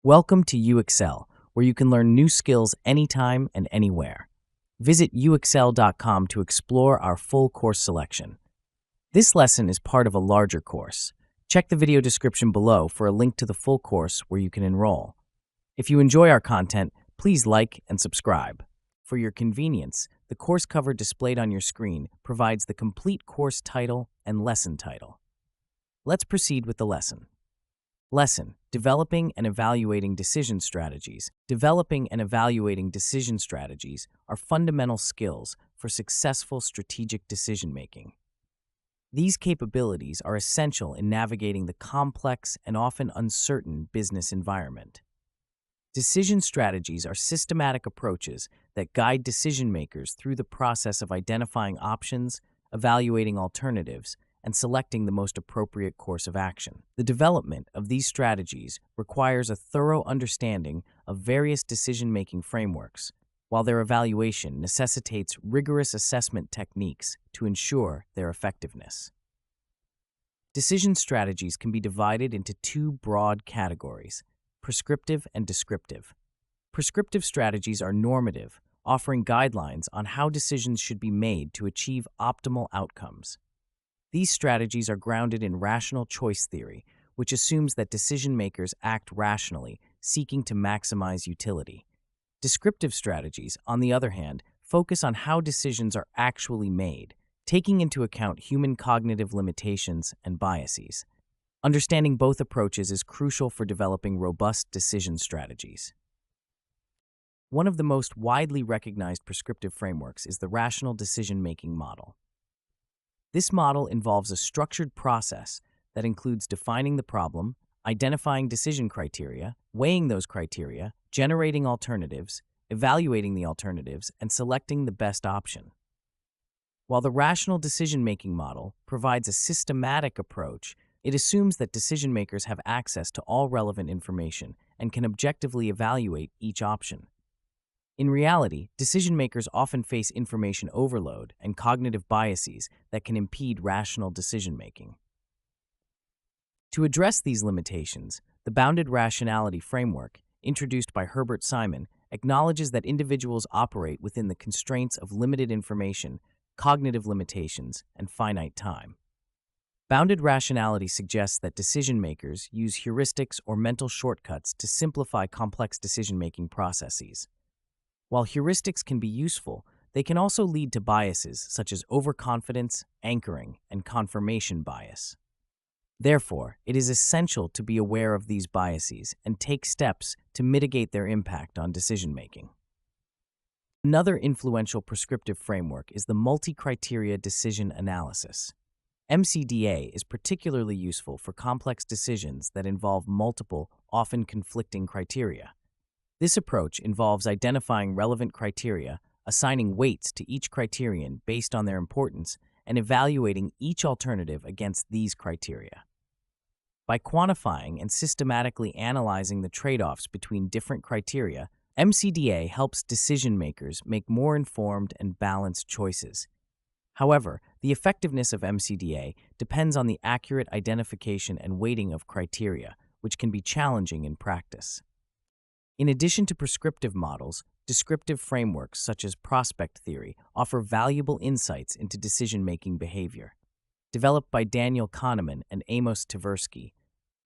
Welcome to UXL, where you can learn new skills anytime and anywhere. Visit uxl.com to explore our full course selection. This lesson is part of a larger course. Check the video description below for a link to the full course where you can enroll. If you enjoy our content, please like and subscribe. For your convenience, the course cover displayed on your screen provides the complete course title and lesson title. Let's proceed with the lesson. Lesson: Developing and Evaluating Decision Strategies. Developing and evaluating decision strategies are fundamental skills for successful strategic decision-making. These capabilities are essential in navigating the complex and often uncertain business environment. Decision strategies are systematic approaches that guide decision-makers through the process of identifying options, evaluating alternatives, and selecting the most appropriate course of action. The development of these strategies requires a thorough understanding of various decision-making frameworks, while their evaluation necessitates rigorous assessment techniques to ensure their effectiveness. Decision strategies can be divided into two broad categories: prescriptive and descriptive. Prescriptive strategies are normative, offering guidelines on how decisions should be made to achieve optimal outcomes. These strategies are grounded in rational choice theory, which assumes that decision-makers act rationally, seeking to maximize utility. Descriptive strategies, on the other hand, focus on how decisions are actually made, taking into account human cognitive limitations and biases. Understanding both approaches is crucial for developing robust decision strategies. One of the most widely recognized prescriptive frameworks is the rational decision-making model. This model involves a structured process that includes defining the problem, identifying decision criteria, weighing those criteria, generating alternatives, evaluating the alternatives, and selecting the best option. While the rational decision-making model provides a systematic approach, it assumes that decision-makers have access to all relevant information and can objectively evaluate each option. In reality, decision-makers often face information overload and cognitive biases that can impede rational decision-making. To address these limitations, the bounded rationality framework, introduced by Herbert Simon, acknowledges that individuals operate within the constraints of limited information, cognitive limitations, and finite time. Bounded rationality suggests that decision-makers use heuristics or mental shortcuts to simplify complex decision-making processes. While heuristics can be useful, they can also lead to biases such as overconfidence, anchoring, and confirmation bias. Therefore, it is essential to be aware of these biases and take steps to mitigate their impact on decision-making. Another influential prescriptive framework is the multi-criteria decision analysis. MCDA is particularly useful for complex decisions that involve multiple, often conflicting criteria. This approach involves identifying relevant criteria, assigning weights to each criterion based on their importance, and evaluating each alternative against these criteria. By quantifying and systematically analyzing the trade-offs between different criteria, MCDA helps decision-makers make more informed and balanced choices. However, the effectiveness of MCDA depends on the accurate identification and weighting of criteria, which can be challenging in practice. In addition to prescriptive models, descriptive frameworks such as prospect theory offer valuable insights into decision-making behavior. Developed by Daniel Kahneman and Amos Tversky,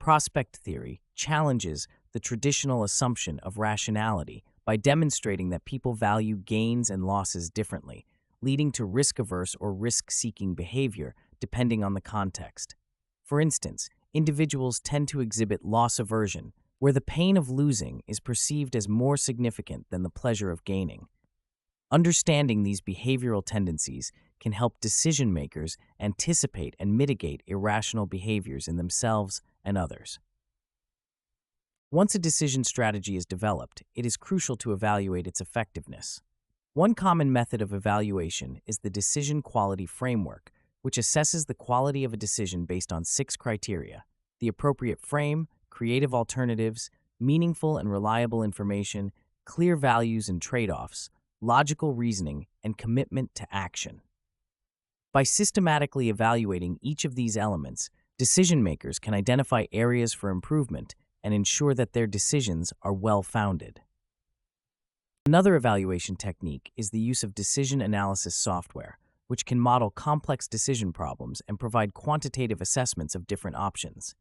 prospect theory challenges the traditional assumption of rationality by demonstrating that people value gains and losses differently, leading to risk-averse or risk-seeking behavior depending on the context. For instance, individuals tend to exhibit loss aversion, where the pain of losing is perceived as more significant than the pleasure of gaining. Understanding these behavioral tendencies can help decision-makers anticipate and mitigate irrational behaviors in themselves and others. Once a decision strategy is developed, it is crucial to evaluate its effectiveness. One common method of evaluation is the decision quality framework, which assesses the quality of a decision based on 6 criteria: the appropriate frame, creative alternatives, meaningful and reliable information, clear values and trade-offs, logical reasoning, and commitment to action. By systematically evaluating each of these elements, decision-makers can identify areas for improvement and ensure that their decisions are well-founded. Another evaluation technique is the use of decision analysis software, which can model complex decision problems and provide quantitative assessments of different options.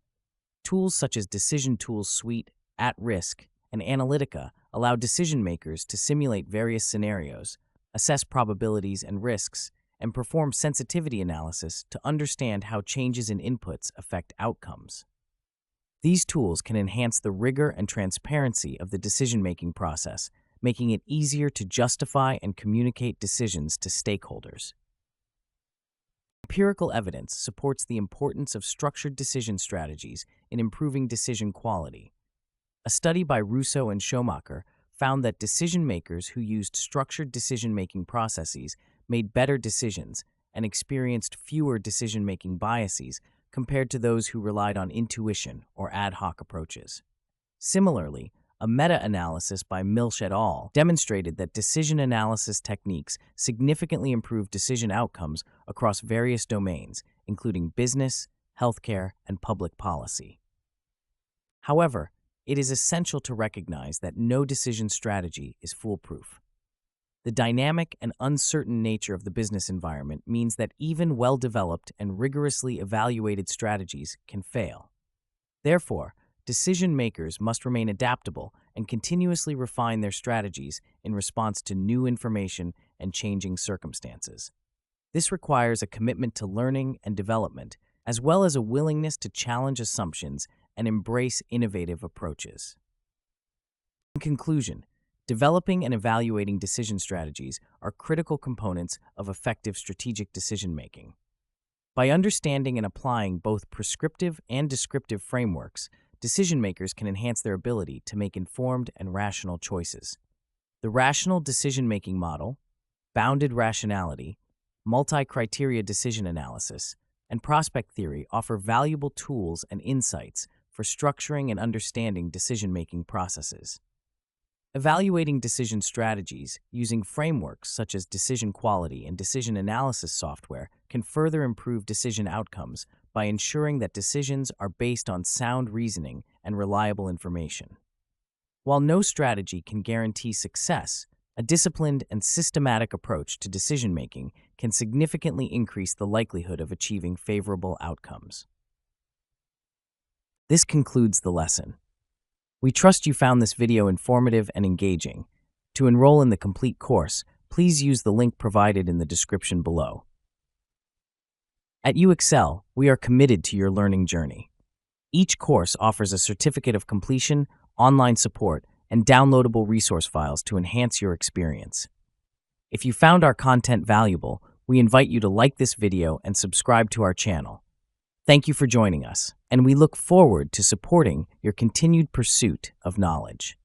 Tools such as Decision Tools Suite, At Risk, and Analytica allow decision makers to simulate various scenarios, assess probabilities and risks, and perform sensitivity analysis to understand how changes in inputs affect outcomes. These tools can enhance the rigor and transparency of the decision-making process, making it easier to justify and communicate decisions to stakeholders. Empirical evidence supports the importance of structured decision strategies in improving decision quality. A study by Russo and Schumacher found that decision makers who used structured decision-making processes made better decisions and experienced fewer decision-making biases compared to those who relied on intuition or ad hoc approaches. Similarly, a meta-analysis by Milch et al. Demonstrated that decision analysis techniques significantly improve decision outcomes across various domains, including business, healthcare, and public policy. However, it is essential to recognize that no decision strategy is foolproof. The dynamic and uncertain nature of the business environment means that even well-developed and rigorously evaluated strategies can fail. Therefore, decision makers must remain adaptable and continuously refine their strategies in response to new information and changing circumstances. This requires a commitment to learning and development, as well as a willingness to challenge assumptions and embrace innovative approaches. In conclusion, developing and evaluating decision strategies are critical components of effective strategic decision-making. By understanding and applying both prescriptive and descriptive frameworks, decision makers can enhance their ability to make informed and rational choices. The rational decision-making model, bounded rationality, multi-criteria decision analysis, and prospect theory offer valuable tools and insights for structuring and understanding decision-making processes. Evaluating decision strategies using frameworks such as decision quality and decision analysis software can further improve decision outcomes by ensuring that decisions are based on sound reasoning and reliable information. While no strategy can guarantee success, a disciplined and systematic approach to decision-making can significantly increase the likelihood of achieving favorable outcomes. This concludes the lesson. We trust you found this video informative and engaging. To enroll in the complete course, please use the link provided in the description below. At UExcel, we are committed to your learning journey. Each course offers a certificate of completion, online support, and downloadable resource files to enhance your experience. If you found our content valuable, we invite you to like this video and subscribe to our channel. Thank you for joining us, and we look forward to supporting your continued pursuit of knowledge.